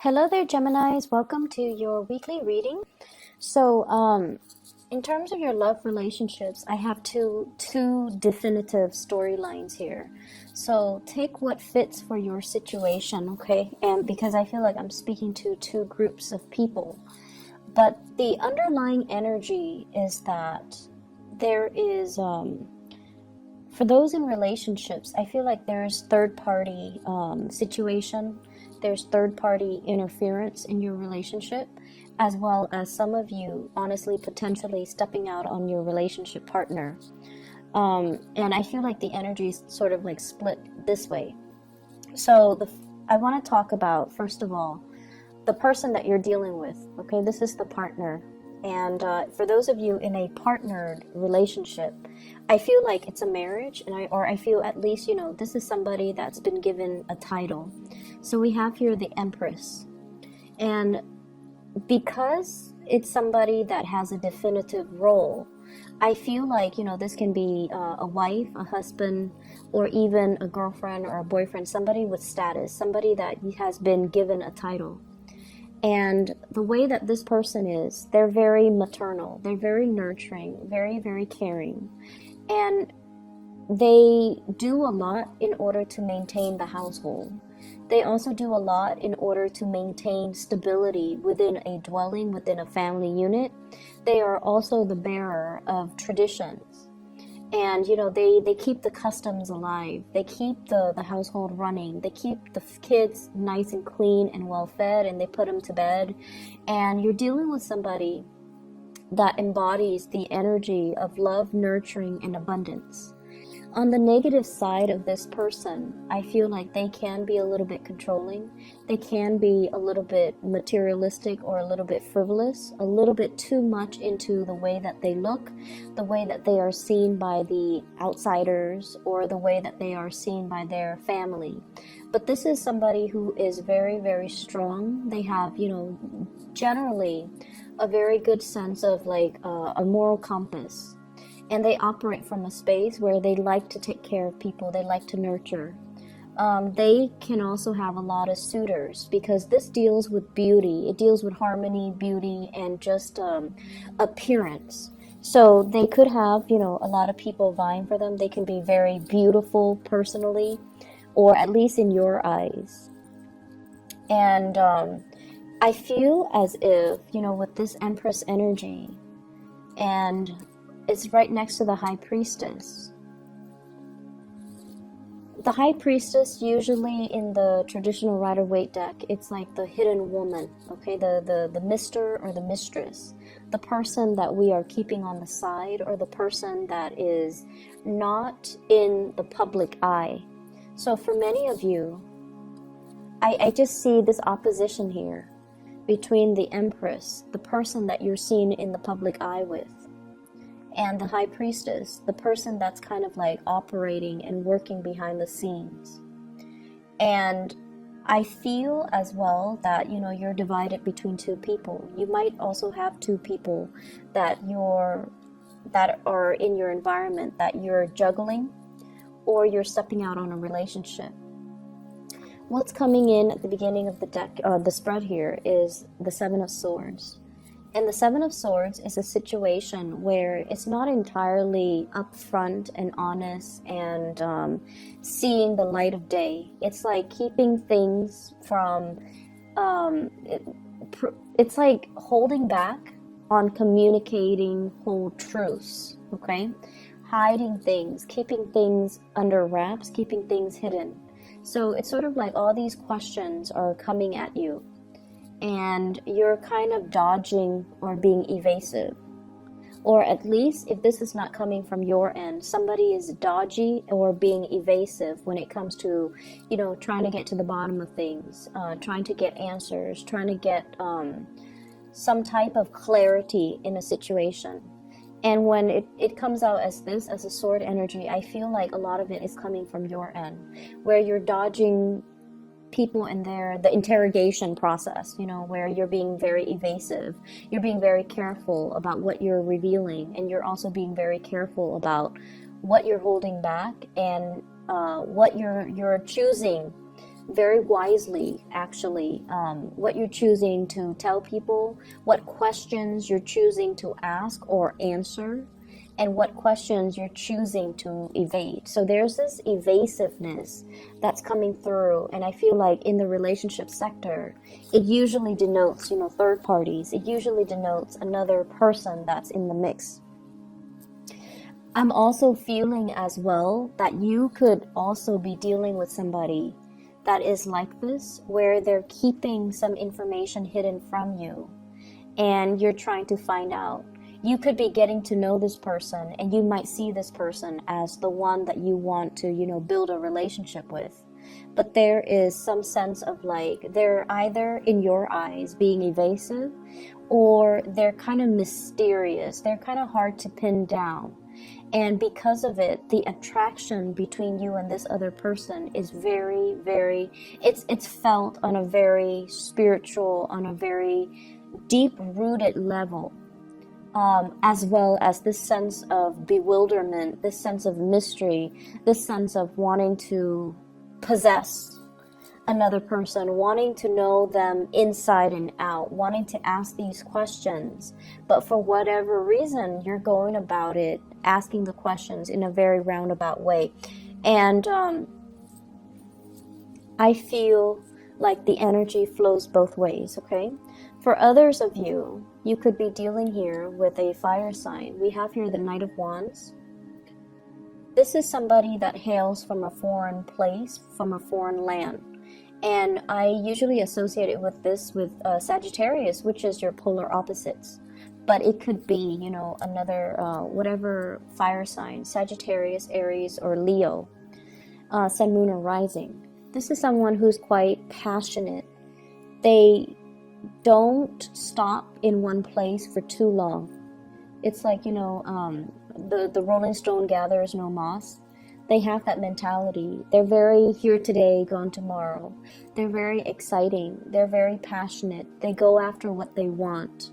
Hello there, Geminis. Welcome to your weekly reading. In terms of your love relationships, I have two definitive storylines here. So take what fits for your situation, okay? And because I feel like I'm speaking to two groups of people, but the underlying energy is that there is, for those in relationships, I feel like there's third party situation. There's third party interference in your relationship, as well as some of you honestly potentially stepping out on your relationship partner. And I feel like the energy is sort of like split this way. I want to talk about, first of all, the person that you're dealing with. Okay, this is the partner. And for those of you in a partnered relationship, I feel like it's a marriage, and I feel at least, this is somebody that's been given a title. So we have here the Empress. And because it's somebody that has a definitive role, I feel like, this can be a wife, a husband, or even a girlfriend or a boyfriend, somebody with status, somebody that has been given a title. And the way that this person is, they're very maternal, they're very nurturing, very, very caring. And they do a lot in order to maintain the household. They also do a lot in order to maintain stability within a dwelling, within a family unit. They are also the bearer of traditions. And, they keep the customs alive. They keep the household running. They keep the kids nice and clean and well fed, and they put them to bed. And you're dealing with somebody that embodies the energy of love, nurturing, and abundance. On the negative side of this person, I feel like they can be a little bit controlling. They can be a little bit materialistic or a little bit frivolous, a little bit too much into the way that they look, the way that they are seen by the outsiders, or the way that they are seen by their family. But this is somebody who is very, very strong. They have, generally a very good sense of like a moral compass. And they operate from a space where they like to take care of people. They like to nurture. They can also have a lot of suitors because this deals with beauty. It deals with harmony, beauty, and just appearance. So they could have, a lot of people vying for them. They can be very beautiful personally, or at least in your eyes. And I feel as if, with this Empress energy, and it's right next to the High Priestess. The High Priestess, usually in the traditional Rider-Waite deck, it's like the hidden woman, okay? The mister or the mistress. The person that we are keeping on the side, or the person that is not in the public eye. So for many of you, I just see this opposition here between the Empress, the person that you're seen in the public eye with, and the High Priestess, the person that's kind of like operating and working behind the scenes. And I feel as well that, you're divided between two people. You might also have two people that are in your environment that you're juggling, or you're stepping out on a relationship. What's coming in at the beginning of the deck, the spread here, is the Seven of Swords. And the Seven of Swords is a situation where it's not entirely upfront and honest and seeing the light of day. It's like keeping things from, it's like holding back on communicating whole truths, okay? Hiding things, keeping things under wraps, keeping things hidden. So it's sort of like all these questions are coming at you, and you're kind of dodging or being evasive. Or at least, if this is not coming from your end, somebody is dodgy or being evasive when it comes to, trying to get to the bottom of things, trying to get answers, trying to get some type of clarity in a situation. And when it comes out as this, as a sword energy, I feel like a lot of it is coming from your end, where you're dodging people in the interrogation process, where you're being very evasive. You're being very careful about what you're revealing, and you're also being very careful about what you're holding back and what you're choosing very wisely, actually, what you're choosing to tell people, what questions you're choosing to ask or answer, and what questions you're choosing to evade. So there's this evasiveness that's coming through, and I feel like in the relationship sector, it usually denotes, third parties. It usually denotes another person that's in the mix. I'm also feeling as well that you could also be dealing with somebody that is like this, where they're keeping some information hidden from you, and you're trying to find out. You could be getting to know this person, and you might see this person as the one that you want to, build a relationship with. But there is some sense of like, they're either in your eyes being evasive, or they're kind of mysterious. They're kind of hard to pin down. And because of it, the attraction between you and this other person is very, very, it's felt on a very spiritual, on a very deep-rooted level. As well as this sense of bewilderment, this sense of mystery, this sense of wanting to possess another person, wanting to know them inside and out, wanting to ask these questions. But for whatever reason, you're going about it, asking the questions in a very roundabout way. And I feel like the energy flows both ways, okay? For others of you, you could be dealing here with a fire sign. We have here the Knight of Wands. This is somebody that hails from a foreign place, from a foreign land. And I usually associate it with this with Sagittarius, which is your polar opposites. But it could be, another, whatever fire sign, Sagittarius, Aries, or Leo, Sun, Moon, or Rising. This is someone who's quite passionate. They don't stop in one place for too long. It's like, the Rolling Stone gathers no moss. They have that mentality. They're very here today, gone tomorrow. They're very exciting. They're very passionate. They go after what they want.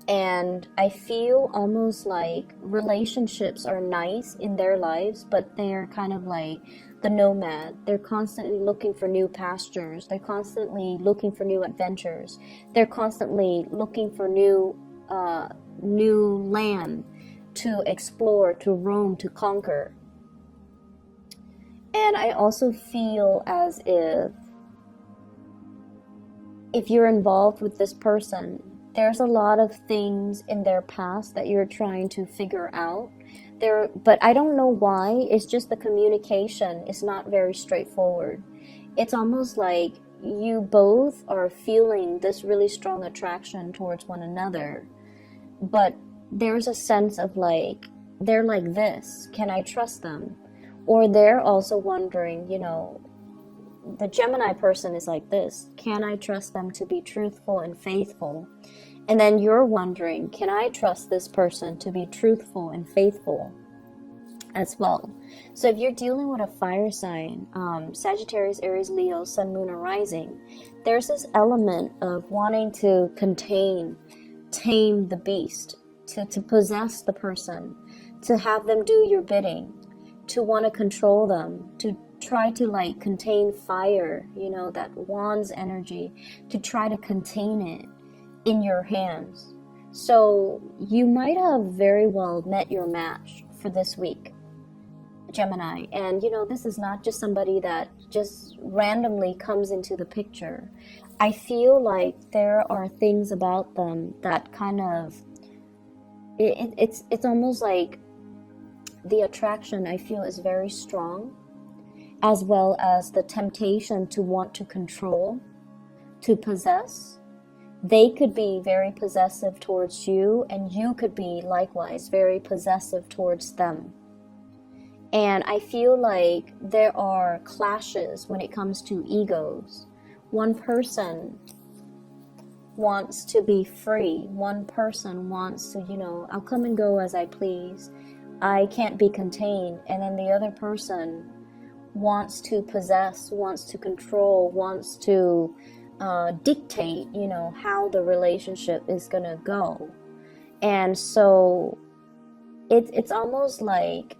And I feel almost like relationships are nice in their lives, but they're kind of like the nomad. They're constantly looking for new pastures. They're constantly looking for new adventures. They're constantly looking for new land to explore, to roam, to conquer. And I also feel as if you're involved with this person, there's a lot of things in their past that you're trying to figure out. But I don't know why. It's just the communication is not very straightforward. It's almost like you both are feeling this really strong attraction towards one another, but there's a sense of like, they're like this. Can I trust them? Or they're also wondering, the Gemini person is like this. Can I trust them to be truthful and faithful? And then you're wondering, can I trust this person to be truthful and faithful as well? So if you're dealing with a fire sign, Sagittarius, Aries, Leo, Sun, Moon, or Rising, there's this element of wanting to tame the beast, to possess the person, to have them do your bidding, to want to control them, to try to like contain fire, that wand's energy, to try to contain it in your hands. So you might have very well met your match for this week, Gemini. And this is not just somebody that just randomly comes into the picture. I feel like there are things about them that kind of, it's almost like the attraction I feel is very strong, as well as the temptation to want to control, to possess. They could be very possessive towards you, and you could be likewise very possessive towards them. And I feel like there are clashes when it comes to egos. One person wants to be free. One person wants to, I'll come and go as I please. I can't be contained. And then the other person wants to possess, wants to control, wants to dictate, how the relationship is going to go. And so it's almost like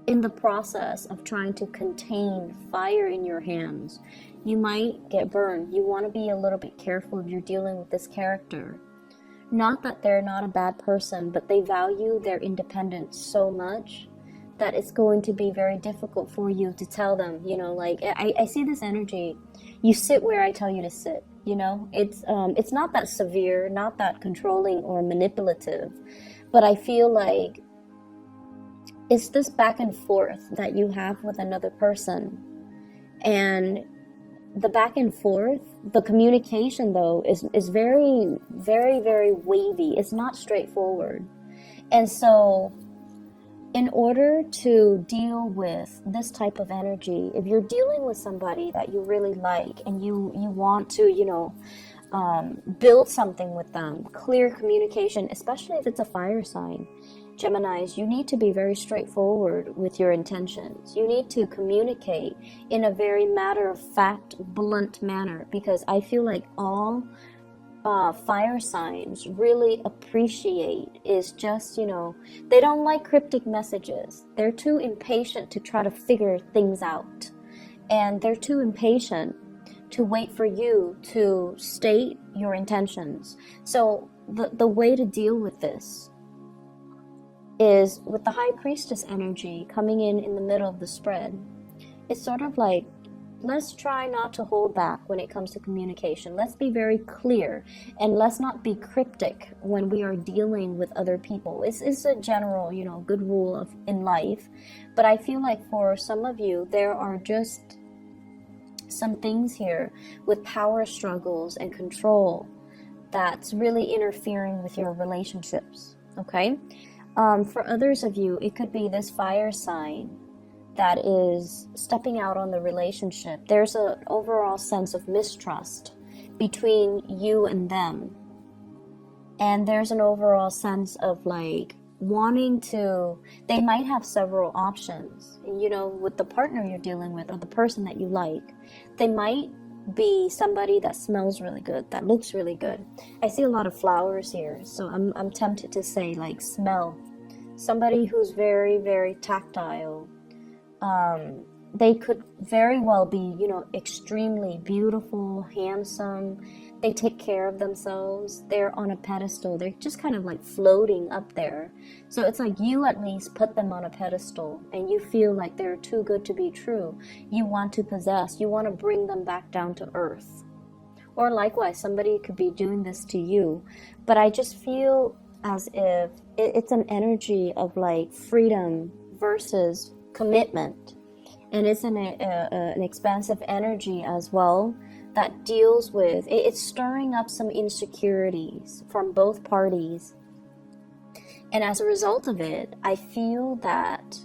in the process of trying to contain fire in your hands, You might get burned. You want to be a little bit careful if you're dealing with this character. Not that they're not a bad person, but they value their independence so much that it's going to be very difficult for you to tell them, you know, like, I see this energy. You sit where I tell you to sit, you know? It's not that severe, not that controlling or manipulative, but I feel like it's this back and forth that you have with another person. And the back and forth, the communication though, is very, very, very wavy. It's not straightforward. And so in order to deal with this type of energy, if you're dealing with somebody that you really like and you want to, you know, build something with them, clear communication, especially if it's a fire sign, Geminis, you need to be very straightforward with your intentions. You need to communicate in a very matter-of-fact, blunt manner, because I feel like all fire signs really appreciate is just, you know, they don't like cryptic messages. They're too impatient to try to figure things out. And they're too impatient to wait for you to state your intentions. So the way to deal with this is with the High Priestess energy coming in the middle of the spread. It's sort of like, let's try not to hold back when it comes to communication. Let's be very clear, and let's not be cryptic when we are dealing with other people. It's a general, you know, good rule in life. But I feel like for some of you, there are just some things here with power struggles and control that's really interfering with your relationships, okay? For others of you, it could be this fire sign that is stepping out on the relationship. There's an overall sense of mistrust between you and them. And there's an overall sense of like wanting to, they might have several options. You know, with the partner you're dealing with or the person that you like, they might be somebody that smells really good, that looks really good. I see a lot of flowers here, so I'm tempted to say like smell. Somebody who's very, very tactile. They could very well be, you know, extremely beautiful, handsome. They take care of themselves. They're on a pedestal. They're just kind of like floating up there. So it's like you at least put them on a pedestal and you feel like they're too good to be true. You want to possess. You want to bring them back down to earth. Or likewise, somebody could be doing this to you. But I just feel as if it's an energy of like freedom versus commitment, and it's an expansive energy as well that deals with it's stirring up some insecurities from both parties, and as a result of it, I feel that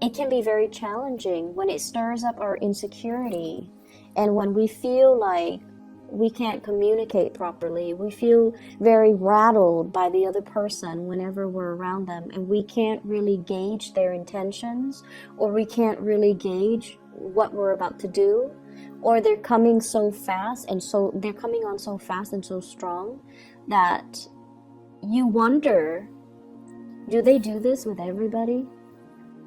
it can be very challenging when it stirs up our insecurity, and when we feel like we can't communicate properly. We feel very rattled by the other person whenever we're around them, and we can't really gauge their intentions, or we can't really gauge what we're about to do, or they're coming so fast and so they're coming on so fast and so strong that you wonder, do they do this with everybody?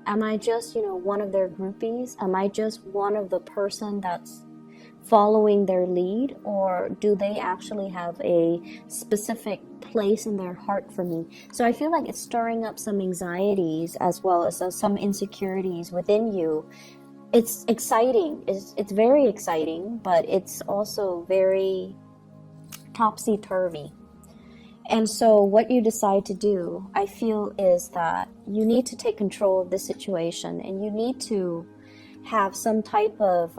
Am I just, you know, one of their groupies? Am I just one of the person that's following their lead, or do they actually have a specific place in their heart for me? So I feel like it's stirring up some anxieties as well as some insecurities within you. It's exciting. It's very exciting, but it's also very topsy-turvy. And so what you decide to do, I feel, is that you need to take control of the situation, and you need to have some type of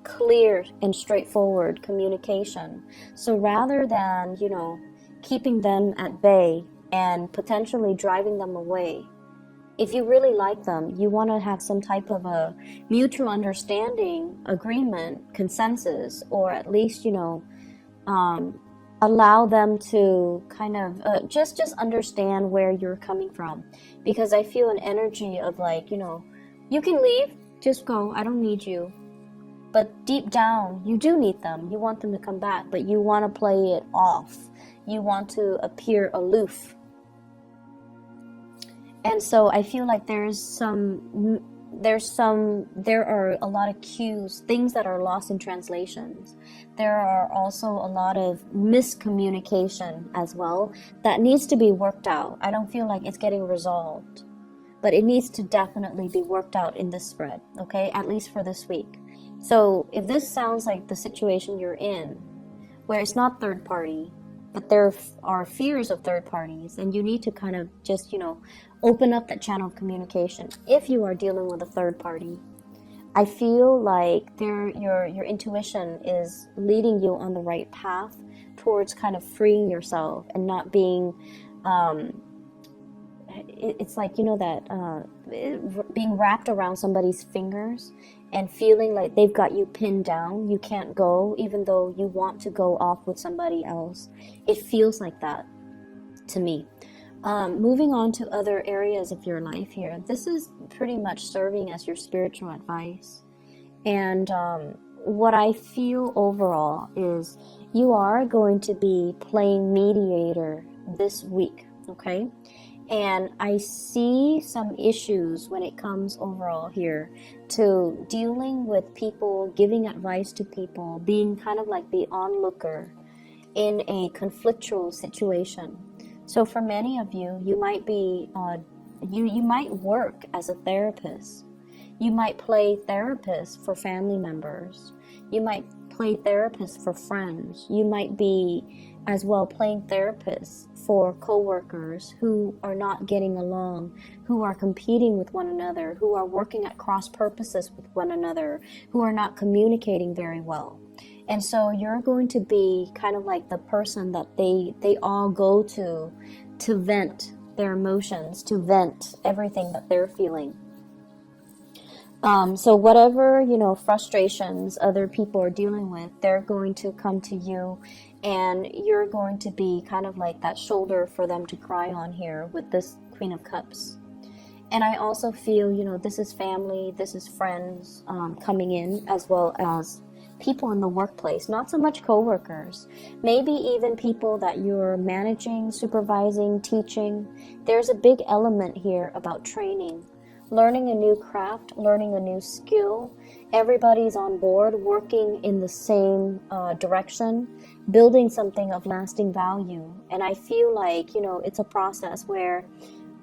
clear and straightforward communication. So rather than, you know, keeping them at bay and potentially driving them away, if you really like them, you want to have some type of a mutual understanding, agreement, consensus, or at least, you know, allow them to kind of just understand where you're coming from. Because I feel an energy of like, you know, you can leave, just go, I don't need you. But deep down, you do need them. You want them to come back, but you want to play it off. You want to appear aloof. And so I feel like there's some there are a lot of cues, things that are lost in translations. There are also a lot of miscommunication as well that needs to be worked out. I don't feel like it's getting resolved, but it needs to definitely be worked out in this spread, okay? At least for this week. So if this sounds like the situation you're in, where it's not third party, but there are fears of third parties, and you need to kind of just, open up that channel of communication. If you are dealing with a third party, I feel like your intuition is leading you on the right path towards kind of freeing yourself and not being, it's like, that being wrapped around somebody's fingers and feeling like they've got you pinned down. You can't go, even though you want to go off with somebody else. It feels like that to me. Moving on to other areas of your life here, this is pretty much serving as your spiritual advice. And what I feel overall is you are going to be playing mediator this week, okay? And I see some issues when it comes overall here to dealing with people, giving advice to people, being kind of like the onlooker in a conflictual situation. So for many of you, you might be, you might work as a therapist. You might play therapist for family members. You might play therapist for friends. You might be as well playing therapist for coworkers who are not getting along, who are competing with one another, who are working at cross purposes with one another, who are not communicating very well. And so you're going to be kind of like the person that they all go to vent their emotions, to vent everything that they're feeling. So whatever, frustrations other people are dealing with, they're going to come to you, and you're going to be kind of like that shoulder for them to cry on here with this Queen of Cups. And I also feel, this is family, this is friends coming in, as well as people in the workplace, not so much coworkers, maybe even people that you're managing, supervising, teaching. There's a big element here about training, learning a new craft, learning a new skill. Everybody's on board, working in the same direction, building something of lasting value. And I feel like, it's a process where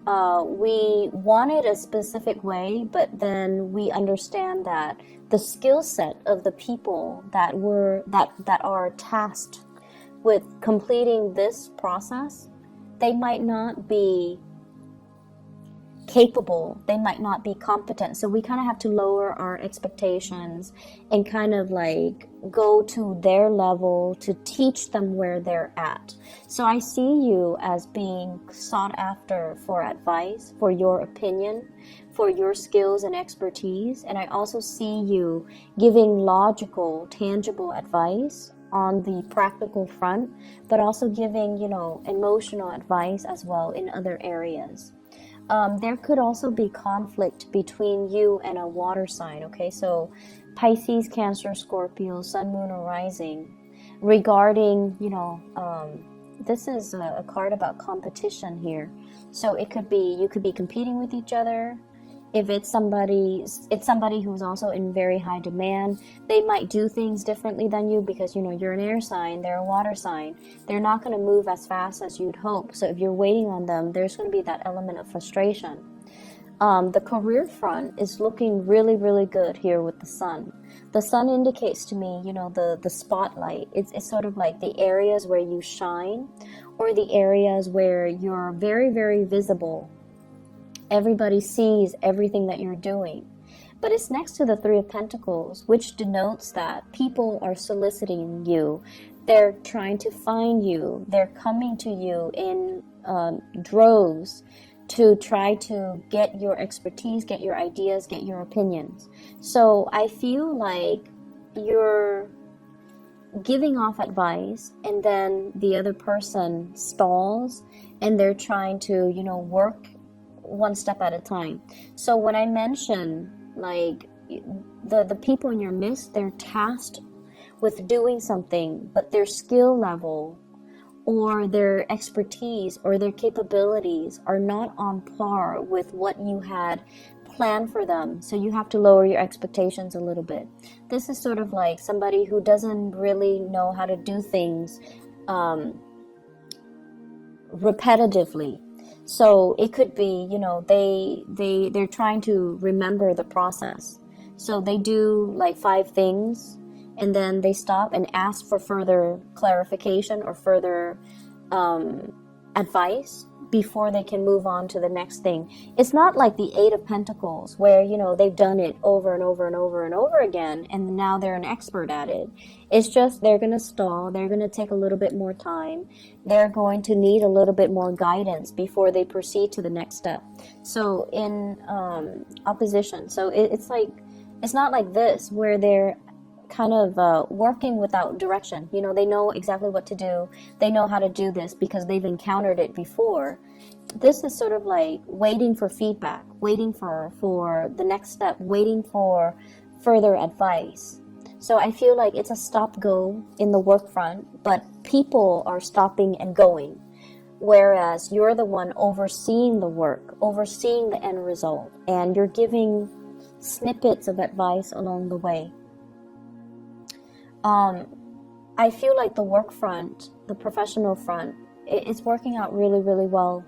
we want it a specific way, but then we understand that the skill set of the people that are tasked with completing this process, they might not be capable, they might not be competent. So we kind of have to lower our expectations and kind of like go to their level to teach them where they're at. So I see you as being sought after for advice, for your opinion, for your skills and expertise. And I also see you giving logical, tangible advice on the practical front, but also giving, emotional advice as well in other areas. There could also be conflict between you and a water sign, okay? So Pisces, Cancer, Scorpio, Sun, Moon, or Rising, regarding, this is a card about competition here. So you could be competing with each other. If it's somebody who's also in very high demand, they might do things differently than you because, you're an air sign, they're a water sign. They're not going to move as fast as you'd hope. So if you're waiting on them, there's going to be that element of frustration. The career front is looking really, really good here with the sun. The sun indicates to me, the spotlight. It's sort of like the areas where you shine, or the areas where you're very, very visible. Everybody sees everything that you're doing. But it's next to the Three of Pentacles, which denotes that people are soliciting you. They're trying to find you. They're coming to you in droves to try to get your expertise, get your ideas, get your opinions. So I feel like you're giving off advice, and then the other person stalls, and they're trying to, work one step at a time. So when I mention like the people in your midst, they're tasked with doing something, but their skill level or their expertise or their capabilities are not on par with what you had plan for them, so you have to lower your expectations a little bit. This is sort of like somebody who doesn't really know how to do things repetitively. So it could be, you know, they're trying to remember the process. So they do like 5 things and then they stop and ask for further clarification or further advice before they can move on to the next thing. It's not like the 8 of Pentacles where, you know, they've done it over and over and over and over again and now they're an expert at it. It's just they're going to stall. They're going to take a little bit more time. They're going to need a little bit more guidance before they proceed to the next step. So in opposition, so it's like, it's not like this where they're kind of working without direction. You know, they know exactly what to do. They know how to do this because they've encountered it before. This is sort of like waiting for feedback, waiting for the next step, waiting for further advice. So I feel like it's a stop-go in the work front, but people are stopping and going, whereas you're the one overseeing the work, overseeing the end result, and you're giving snippets of advice along the way. I feel like the work front, the professional front, it's working out really, really well.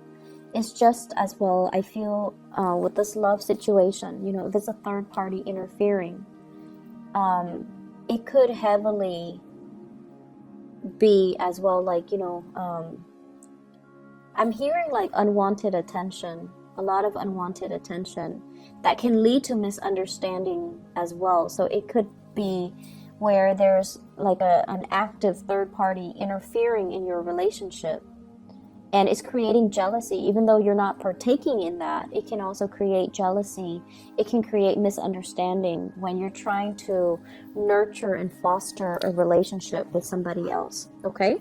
It's just as well, I feel, with this love situation, you know, if it's a third party interfering, it could heavily be as well, like, you know, I'm hearing like unwanted attention, a lot of unwanted attention that can lead to misunderstanding as well. So it could be where there's like an active third party interfering in your relationship and it's creating jealousy. Even though you're not partaking in that, it can also create jealousy. It can create misunderstanding when you're trying to nurture and foster a relationship with somebody else. Okay,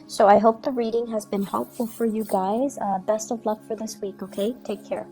so I hope the reading has been helpful for you guys. Best of luck for this week. Okay, take care.